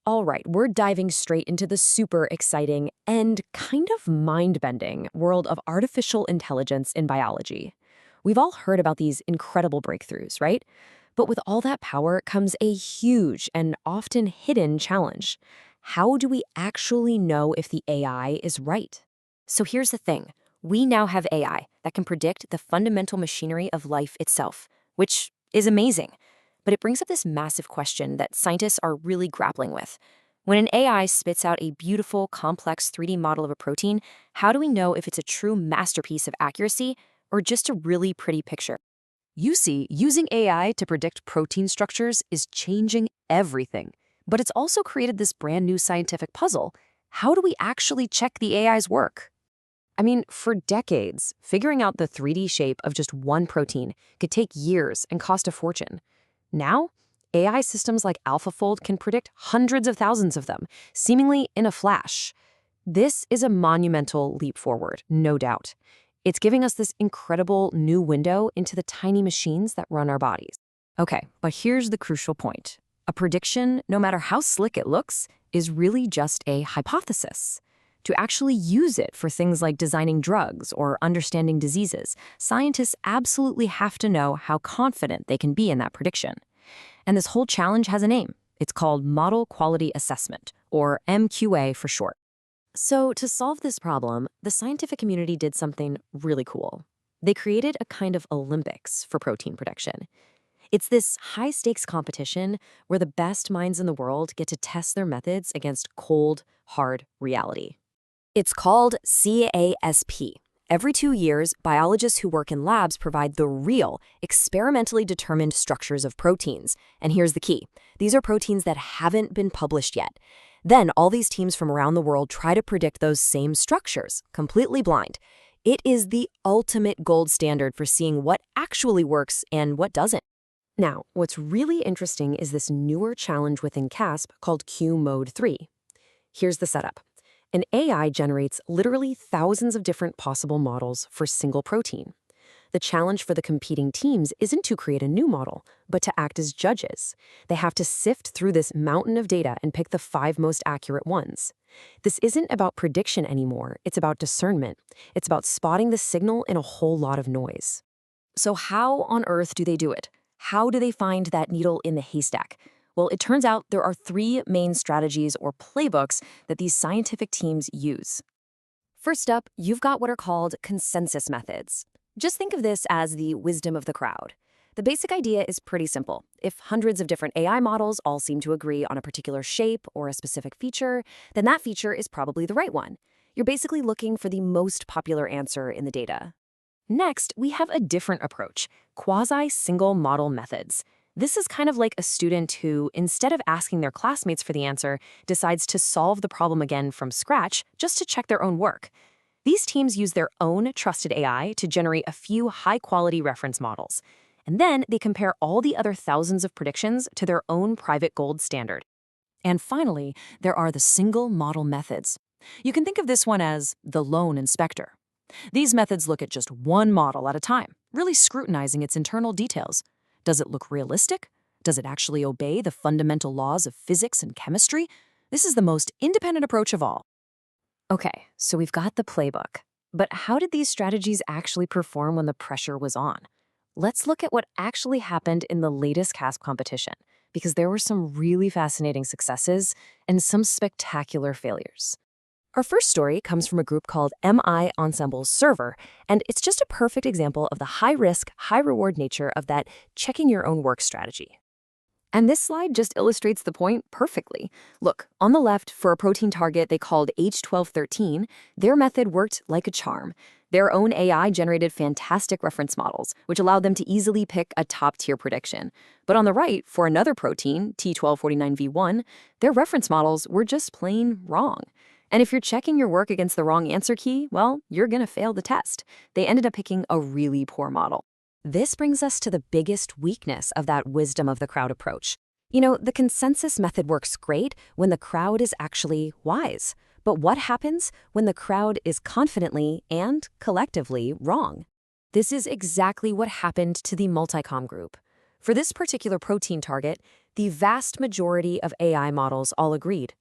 All right, we're diving straight into the super exciting and kind of mind-bending world of artificial intelligence in biology. We've all heard about these incredible breakthroughs, right? But with all that power comes a huge and often hidden challenge. How do we actually know if the AI is right? So here's the thing. We now have AI that can predict the fundamental machinery of life itself, which is amazing. But it brings up this massive question that scientists are really grappling with. When an AI spits out a beautiful, complex 3D model of a protein, how do we know if it's a true masterpiece of accuracy or just a really pretty picture? You see, using AI to predict protein structures is changing everything. But it's also created this brand new scientific puzzle. How do we actually check the AI's work? I mean, for decades, figuring out the 3D shape of just one protein could take years and cost a fortune. Now, AI systems like AlphaFold can predict hundreds of thousands of them, seemingly in a flash. This is a monumental leap forward, no doubt. It's giving us this incredible new window into the tiny machines that run our bodies. Okay, but here's the crucial point. A prediction, no matter how slick it looks, is really just a hypothesis. To actually use it for things like designing drugs or understanding diseases, scientists absolutely have to know how confident they can be in that prediction. And this whole challenge has a name. It's called Model Quality Assessment, or MQA for short. So to solve this problem, the scientific community did something really cool. They created a kind of Olympics for protein prediction. It's this high-stakes competition where the best minds in the world get to test their methods against cold, hard reality. It's called CASP. Every 2 years, biologists who work in labs provide the real, experimentally determined structures of proteins. And here's the key. These are proteins that haven't been published yet. Then all these teams from around the world try to predict those same structures, completely blind. It is the ultimate gold standard for seeing what actually works and what doesn't. Now, what's really interesting is this newer challenge within CASP called Q-Mode 3. Here's the setup. An AI generates literally thousands of different possible models for a single protein. The challenge for the competing teams isn't to create a new model, but to act as judges. They have to sift through this mountain of data and pick the 5 most accurate ones. This isn't about prediction anymore, it's about discernment. It's about spotting the signal in a whole lot of noise. So how on earth do they do it? How do they find that needle in the haystack? Well, it turns out there are 3 main strategies or playbooks that these scientific teams use. First up, you've got what are called consensus methods. Just think of this as the wisdom of the crowd. The basic idea is pretty simple. If hundreds of different AI models all seem to agree on a particular shape or a specific feature, then that feature is probably the right one. You're basically looking for the most popular answer in the data. Next, we have a different approach, quasi-single model methods. This is kind of like a student who, instead of asking their classmates for the answer, decides to solve the problem again from scratch just to check their own work. These teams use their own trusted AI to generate a few high-quality reference models. And then they compare all the other thousands of predictions to their own private gold standard. And finally, there are the single model methods. You can think of this one as the lone inspector. These methods look at just one model at a time, really scrutinizing its internal details. Does it look realistic? Does it actually obey the fundamental laws of physics and chemistry? This is the most independent approach of all. Okay, so we've got the playbook. But how did these strategies actually perform when the pressure was on? Let's look at what actually happened in the latest CASP competition, because there were some really fascinating successes and some spectacular failures. Our first story comes from a group called MIEnsembles-Server, and it's just a perfect example of the high-risk, high-reward nature of that checking your own work strategy. And this slide just illustrates the point perfectly. Look, on the left, for a protein target they called H1213, their method worked like a charm. Their own AI generated fantastic reference models, which allowed them to easily pick a top-tier prediction. But on the right, for another protein, T1249V1, their reference models were just plain wrong. And if you're checking your work against the wrong answer key, well, you're going to fail the test. They ended up picking a really poor model. This brings us to the biggest weakness of that wisdom of the crowd approach. You know, the consensus method works great when the crowd is actually wise. But what happens when the crowd is confidently and collectively wrong? This is exactly what happened to the MULTICOM group. For this particular protein target, the vast majority of AI models all agreed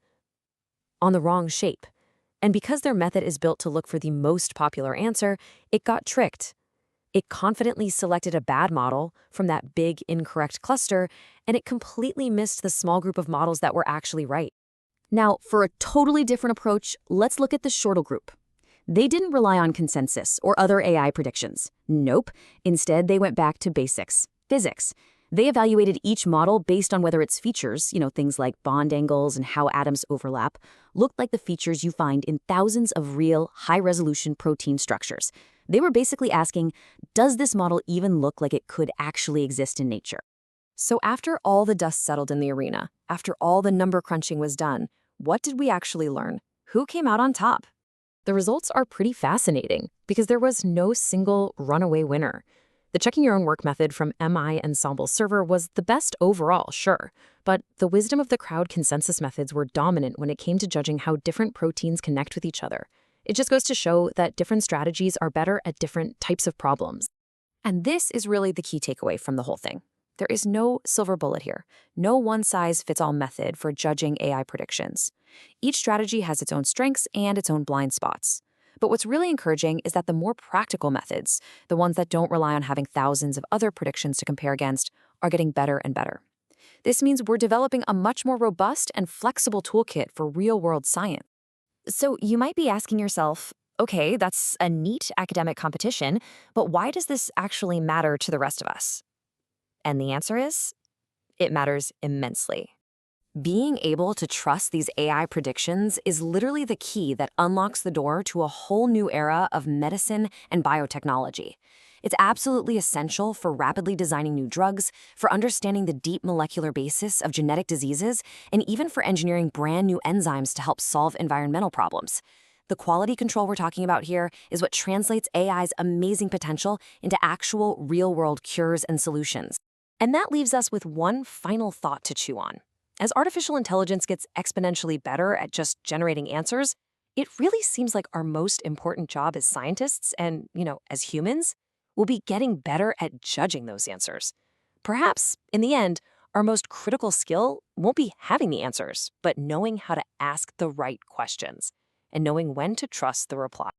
on the wrong shape. And because their method is built to look for the most popular answer, it got tricked. It confidently selected a bad model from that big incorrect cluster, and it completely missed the small group of models that were actually right. Now, for a totally different approach, let's look at the Shortle group. They didn't rely on consensus or other AI predictions. Nope. Instead, they went back to basics, physics. They evaluated each model based on whether its features, things like bond angles and how atoms overlap, looked like the features you find in thousands of real, high-resolution protein structures. They were basically asking, does this model even look like it could actually exist in nature? So after all the dust settled in the arena, after all the number crunching was done, what did we actually learn? Who came out on top? The results are pretty fascinating because there was no single runaway winner. The checking your own work method from MIEnsembles-Server was the best overall, sure, but the wisdom of the crowd consensus methods were dominant when it came to judging how different proteins connect with each other. It just goes to show that different strategies are better at different types of problems. And this is really the key takeaway from the whole thing. There is no silver bullet here, no one-size-fits-all method for judging AI predictions. Each strategy has its own strengths and its own blind spots. But what's really encouraging is that the more practical methods, the ones that don't rely on having thousands of other predictions to compare against, are getting better and better. This means we're developing a much more robust and flexible toolkit for real-world science. So you might be asking yourself, okay, that's a neat academic competition, but why does this actually matter to the rest of us? And the answer is, it matters immensely. Being able to trust these AI predictions is literally the key that unlocks the door to a whole new era of medicine and biotechnology. It's absolutely essential for rapidly designing new drugs, for understanding the deep molecular basis of genetic diseases, and even for engineering brand new enzymes to help solve environmental problems. The quality control we're talking about here is what translates AI's amazing potential into actual real-world cures and solutions. And that leaves us with one final thought to chew on. As artificial intelligence gets exponentially better at just generating answers, it really seems like our most important job as scientists and, as humans, will be getting better at judging those answers. Perhaps, in the end, our most critical skill won't be having the answers, but knowing how to ask the right questions and knowing when to trust the reply.